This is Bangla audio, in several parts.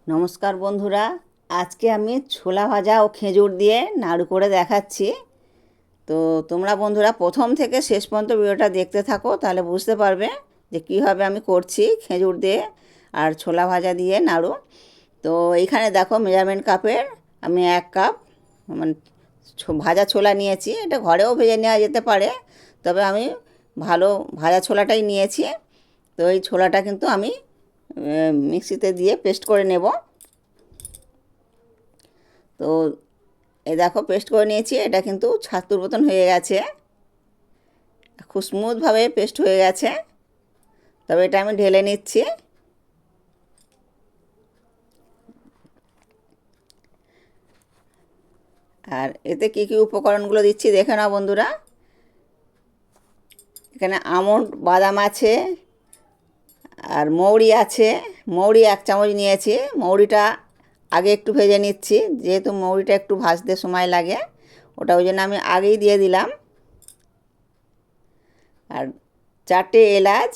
নমস্কার বন্ধুরা, আজকে আমি ছোলা ভাজা ও খেজুর দিয়ে নাড়ু করে দেখাচ্ছি। তো তোমরা বন্ধুরা প্রথম থেকে শেষ পর্যন্ত ভিডিওটা দেখতে থাকো, তাহলে বুঝতে পারবে যে কীভাবে আমি করছি খেজুর দিয়ে আর ছোলা ভাজা দিয়ে নাড়ু। তো এইখানে দেখো মেজারমেন্ট কাপের আমি 1 কাপ মানে ভাজা ছোলা নিয়েছি। এটা ঘরেও ভেজে নেওয়া যেতে পারে, তবে আমি ভালো ভাজা ছোলাটাই নিয়েছি। তো এই ছোলাটা কিন্তু আমি মিক্সিতে দিয়ে পেস্ট করে নেব। তো এই দেখো পেস্ট করে নিয়েছি, এটা কিন্তু ছাতুর মতন হয়ে গেছে, খুব স্মুথভাবে পেস্ট হয়ে গেছে। তবে এটা আমি ঢেলে নিচ্ছি। আর এতে কী কী উপকরণগুলো দিচ্ছি দেখে নাও বন্ধুরা। এখানে আমন্ড বাদাম আছে, আর মৌরি আছে। মৌরি 1 চামচ নিয়েছি। মৌরিটা আগে একটু ভেজে নিচ্ছি, যেহেতু মৌরিটা একটু ভাজতে সময় লাগে, ওটা ওই জন্য আমি আগেই দিয়ে দিলাম। আর 4টে এলাচ,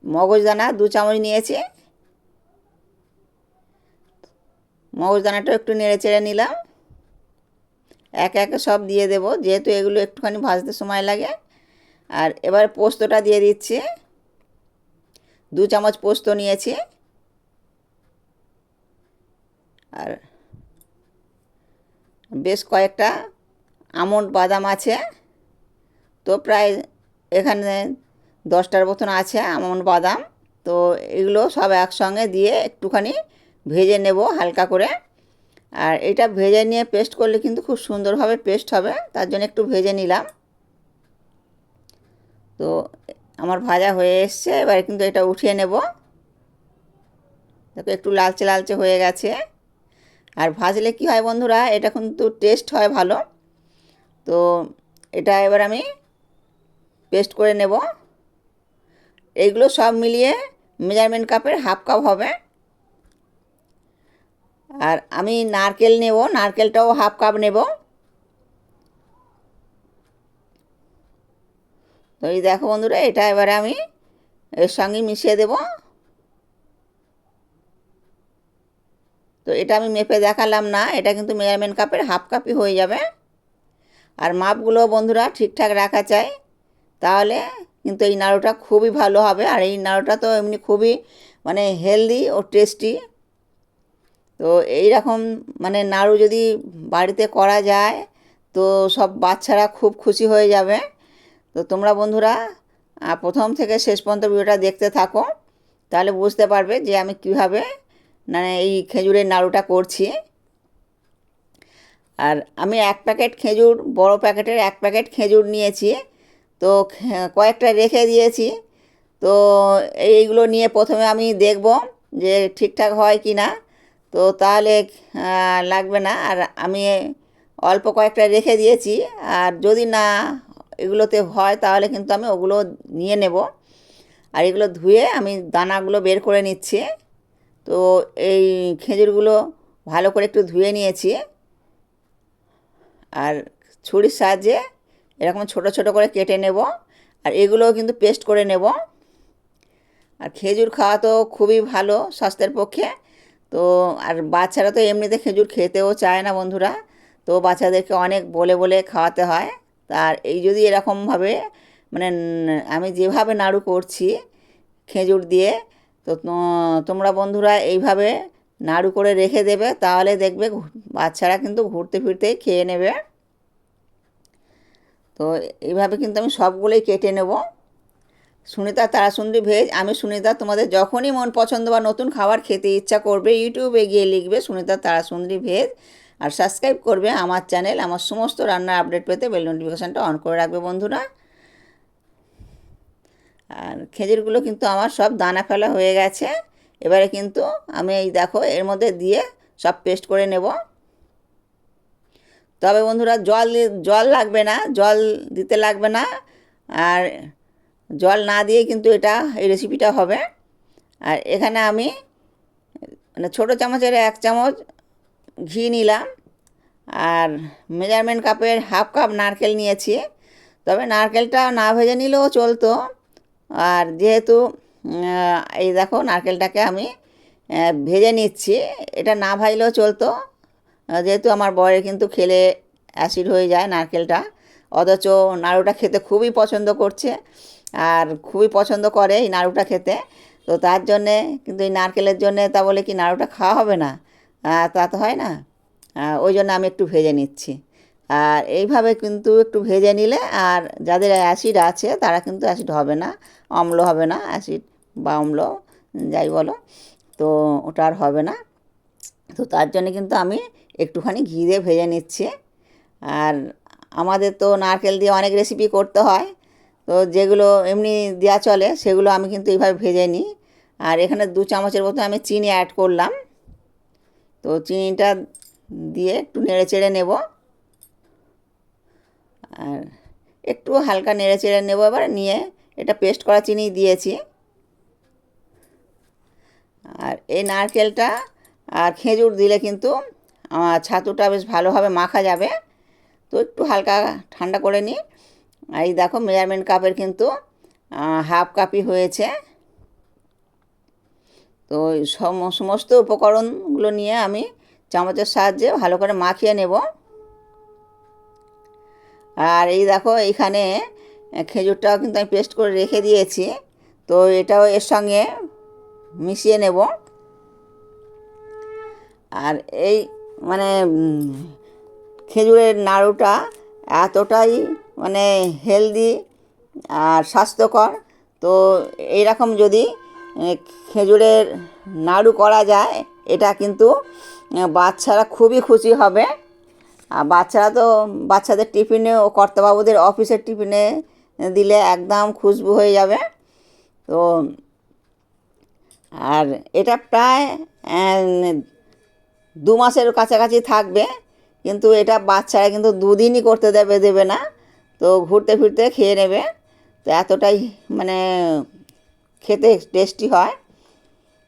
মগজদানা 2 চামচ নিয়েছি। মগজদানাটা একটু নেড়ে চেড়ে নিলাম। একে একে সব দিয়ে দেব, যেহেতু এগুলো একটুখানি ভাজতে সময় লাগে। আর এবার পোস্তটা দিয়ে দিচ্ছি। 2 চামচ পোস্ত নিয়েছি। আর বেশ কয়েকটা আমন্ড বাদাম আছে। তো প্রায় এখানে 10টার মতন আছে আমন্ড বাদাম। তো এগুলো সব একসঙ্গে দিয়ে একটুখানি ভেজে নেব হালকা করে। আর এটা ভেজে নিয়ে পেস্ট করলে কিন্তু খুব সুন্দরভাবে পেস্ট হবে, তার জন্য একটু ভেজে নিলাম। তো আমার ভাজা হয়ে এসছে, এবারে কিন্তু এটা উঠিয়ে নেব। দেখো একটু লালচে লালচে হয়ে গেছে। আর ভাজলে কি হয় বন্ধুরা, এটা কিন্তু টেস্ট হয় ভালো। তো এটা এবার আমি পেস্ট করে নেব। এইগুলো সব মিলিয়ে মেজারমেন্ট কাপের 1/2 কাপ হবে। আর আমি নারকেল নেব, নারকেলটাও 1/2 কাপ নেব। তো এই দেখো বন্ধুরা, এটা এবারে আমি এর সঙ্গে মিশিয়ে দেব। তো এটা আমি মেপে দেখালাম না, এটা কিন্তু মেজারমেন্ট কাপের 1/2 কাপই হয়ে যাবে। আর মাপগুলো বন্ধুরা ঠিকঠাক রাখা চাই, তাহলে কিন্তু এই নাড়ুটা খুবই ভালো হবে। আর এই নাড়ুটা তো এমনি খুবই মানে হেলদি ও টেস্টি। তো এই রকম মানে নাড়ু যদি বাড়িতে করা যায়, তো সব বাচ্চারা খুব খুশি হয়ে যাবে। তো তোমরা বন্ধুরা প্রথম থেকে শেষ পর্যন্ত ভিডিওটা দেখতে থাকো, তাহলে বুঝতে পারবে যে আমি কিভাবে মানে এই খেজুরের নাড়ুটা করছি। আর আমি 1 প্যাকেট খেজুর, বড় প্যাকেটের 1 প্যাকেট খেজুর নিয়েছি। তো কয়েকটা রেখে দিয়েছি। তো এইগুলো নিয়ে প্রথমে আমি দেখব যে ঠিকঠাক হয় কি না। তো তাহলে লাগবে না। আর আমি অল্প কয়েকটা রেখে দিয়েছি। আর যদি না এগুলোতে হয়, তাহলে কিন্তু আমি ওগুলো নিয়ে নেব। আর এগুলো ধুয়ে আমি দানাগুলো বের করে নিচ্ছি। তো এই খেজুরগুলো ভালো করে একটু ধুয়ে নিয়েছি। আর ছুরির সাহায্যে এরকম ছোট ছোট করে কেটে নেব। আর এগুলোও কিন্তু পেস্ট করে নেব। আর খেজুর খাওয়া তো খুবই ভালো স্বাস্থ্যের পক্ষে। তো আর বাচ্চারা তো এমনিতে খেজুর খেতেও চায় না বন্ধুরা। তো বাচ্চাদেরকে অনেক বলে বলে খাওয়াতে হয়। আর এই যদি এরকমভাবে মানে আমি যেভাবে নাড়ু করছি খেজুর দিয়ে, তো তোমরা বন্ধুরা এইভাবে নাড়ু করে রেখে দেবে, তাহলে দেখবে বাচ্চারা কিন্তু ঘুরতে ফিরতেই খেয়ে নেবে। তো এইভাবে কিন্তু আমি সবগুলোই কেটে নেব। সুনিতা তারাসুন্দরী ভেজ। আমি সুনিতা, তোমাদের যখনই মন পছন্দ বা নতুন খাবার খেতে ইচ্ছা করবে, ইউটিউবে গিয়ে লিখবে সুনিতা তারাসুন্দরী ভেজ, আর সাবস্ক্রাইব করবে আমার চ্যানেল। আমার সমস্ত রান্নার আপডেট পেতে বেল নোটিফিকেশানটা অন করে রাখবে বন্ধুরা। আর খেজুরগুলো কিন্তু আমার সব দানা ফেলা হয়ে গেছে। এবারে কিন্তু আমি এই দেখো এর মধ্যে দিয়ে সব পেস্ট করে নেব। তবে বন্ধুরা জল লাগবে না, জল দিতে লাগবে না। আর জল না দিয়ে কিন্তু এই রেসিপিটা হবে। আর এখানে আমি মানে ছোটো চামচের 1 চামচ ঘি নিলাম। আর মেজারমেন্ট কাপের 1/2 কাপ নারকেল নিয়েছি। তবে নারকেলটা না ভেজে নিলেও চলতো। আর যেহেতু এই দেখো নারকেলটাকে আমি ভেজে নিচ্ছি। এটা না ভাজলেও চলতো, যেহেতু আমার বরের কিন্তু খেলে অ্যাসিড হয়ে যায় নারকেলটা, অথচ নাড়ুটা খেতে খুবই পছন্দ করছে আর খুবই পছন্দ করে এই নাড়ুটা খেতে। তো তার জন্যে কিন্তু এই নারকেলের জন্যে তা বলে কি নাড়ুটা খাওয়া হবে না? তা তো হয় না। ওই জন্য আমি একটু ভেজে নিচ্ছি। আর এইভাবে কিন্তু একটু ভেজে নিলে আর যাদের অ্যাসিড আছে তারা কিন্তু অ্যাসিড হবে না, অম্ল হবে না, অ্যাসিড বা অম্ল যাই বলো, তো ওটা আর হবে না। তো তার জন্য কিন্তু আমি একটুখানি ঘি দিয়ে ভেজে নিচ্ছি। আর আমাদের তো নারকেল দিয়ে অনেক রেসিপি করতে হয়, তো যেগুলো এমনি দেওয়া চলে সেগুলো আমি কিন্তু এইভাবে ভেজে নিই। আর এখানে 2 চামচের মতো আমি চিনি অ্যাড করলাম। তো চিনিটা দিয়ে একটু নেড়ে চেড়ে নেব, আর একটু হালকা নেড়ে চেড়ে নেব। এবার নিয়ে এটা পেস্ট করা চিনি দিয়েছি। আর এই নারকেলটা আর খেজুর দিলে কিন্তু ছাতুটা বেশ ভালোভাবে মাখা যাবে। তো একটু হালকা ঠান্ডা করে নিই। এই দেখো মেজারমেন্ট কাপের কিন্তু হাফ কাপই হয়েছে। তো সমস্ত উপকরণগুলো নিয়ে আমি চামচের সাহায্যে ভালো করে মাখিয়ে নেব। আর এই দেখো এইখানে খেজুরটাও কিন্তু আমি পেস্ট করে রেখে দিয়েছি, তো এটাও এর সঙ্গে মিশিয়ে নেব। আর এই মানে খেজুরের নাড়ুটা এতটাই মানে হেলদি আর স্বাস্থ্যকর, তো এইরকম যদি খেজুরের নাড়ু করা যায়, এটা কিন্তু বাচ্চারা খুবই খুশি হবে। আর বাচ্চারা তো বাচ্চাদের টিফিনে ও কর্তাবাবুদের অফিসের টিফিনে দিলে একদম খুশবু হয়ে যাবে। তো আর এটা প্রায় 2 মাসের কাছাকাছি থাকবে, কিন্তু এটা বাচ্চারা কিন্তু 2 দিনই করতে দেবে না, তো ঘুরতে ফিরতে খেয়ে নেবে। তো এতটাই মানে খেতে টেস্টি হয়।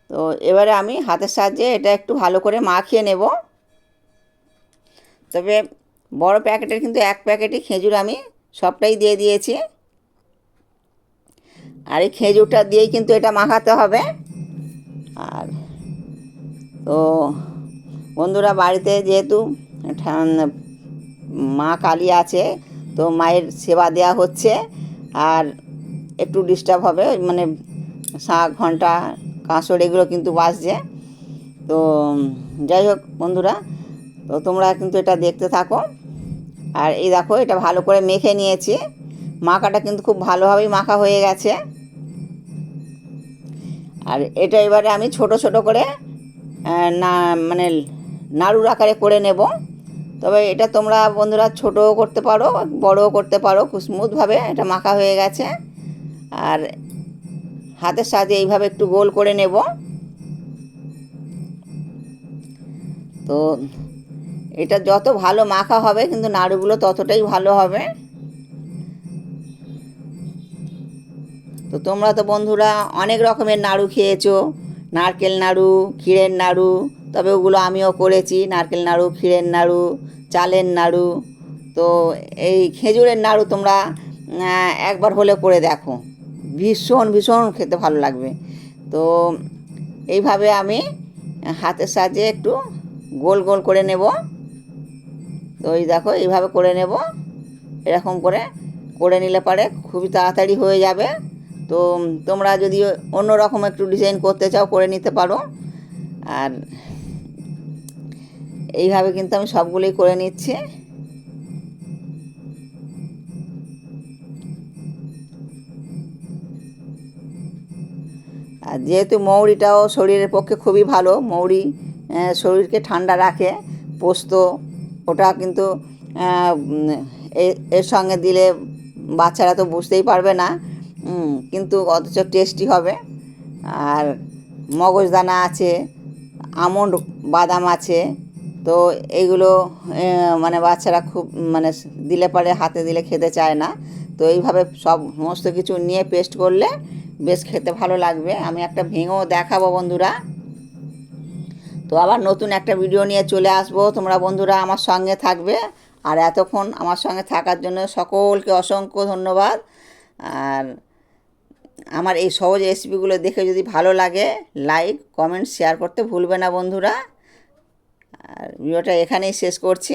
তো এবারে আমি হাতের সাহায্যে এটা একটু ভালো করে মাখিয়ে নেব। তবে বড় প্যাকেটের কিন্তু 1 প্যাকেটই খেজুর আমি সবটাই দিয়ে দিয়েছি। আর এই খেজুরটা দিয়েই কিন্তু এটা মাখাতে হবে। আর তো বন্ধুরা, বাড়িতে যেহেতু মা কালী আছে, তো মায়ের সেবা দেওয়া হচ্ছে, আর একটু ডিস্টার্ব হবে, মানে শাঁখ ঘন্টা কাঁসর এগুলো কিন্তু বাজছে। তো যাই হোক বন্ধুরা, তো তোমরা কিন্তু এটা দেখতে থাকো। আর এই দেখো এটা ভালো করে মেখে নিয়েছি, মাখাটা কিন্তু খুব ভালোভাবেই মাখা হয়ে গেছে। আর এটা এবারে আমি ছোট ছোট করে না মানে নাড়ুর আকারে করে নেব। তবে এটা তোমরা বন্ধুরা ছোটও করতে পারো, বড়ও করতে পারো। খুব স্মুথভাবে এটা মাখা হয়ে গেছে। আর হাতের সাহায্যে এইভাবে একটু গোল করে নেব। তো এটা যত ভালো মাখা হবে কিন্তু নাড়ুগুলো ততটাই ভালো হবে। তো তোমরা তো বন্ধুরা অনেক রকমের নাড়ু খেয়েছো, নারকেল নাড়ু, ক্ষীরের নাড়ু, তবে ওগুলো আমিও করেছি, নারকেল নাড়ু, ক্ষীরের নাড়ু, চালের নাড়ু। তো এই খেজুরের নাড়ু তোমরা একবার হলে করে দেখো, ভীষণ ভীষণ খেতে ভালো লাগবে। তো এইভাবে আমি হাতের সাহায্যে একটু গোল গোল করে নেব। তো এই দেখো এইভাবে করে নেব, এরকম করে করে নিলে পারে খুবই তাড়াতাড়ি হয়ে যাবে। তো তোমরা যদি অন্য রকম একটু ডিজাইন করতে চাও করে নিতে পারো। আর এইভাবে কিন্তু আমি সবগুলোই করে নিচ্ছি। আর যেহেতু মৌরিটাও শরীরের পক্ষে খুবই ভালো, মৌরি শরীরকে ঠান্ডা রাখে। পোস্ত ওটা কিন্তু এর সঙ্গে দিলে বাচ্চারা তো বুঝতেই পারবে না, কিন্তু অথচ টেস্টি হবে। আর মগজদানা আছে, আমন্ড বাদাম আছে, তো এইগুলো মানে বাচ্চারা খুব মানে দিলে পরে হাতে দিলে খেতে চায় না। তো এইভাবে সমস্ত কিছু নিয়ে পেস্ট করলে বেশ খেতে ভালো লাগবে। আমি একটা ভেঙেও দেখাবো বন্ধুরা। তো আবার নতুন একটা ভিডিও নিয়ে চলে আসবো, তোমরা বন্ধুরা আমার সঙ্গে থাকবে। আর এতক্ষণ আমার সঙ্গে থাকার জন্য সকলকে অসংখ্য ধন্যবাদ। আর আমার এই সহজ রেসিপিগুলো দেখে যদি ভালো লাগে লাইক কমেন্ট শেয়ার করতে ভুলবে না বন্ধুরা। আর ভিডিওটা এখানেই শেষ করছি।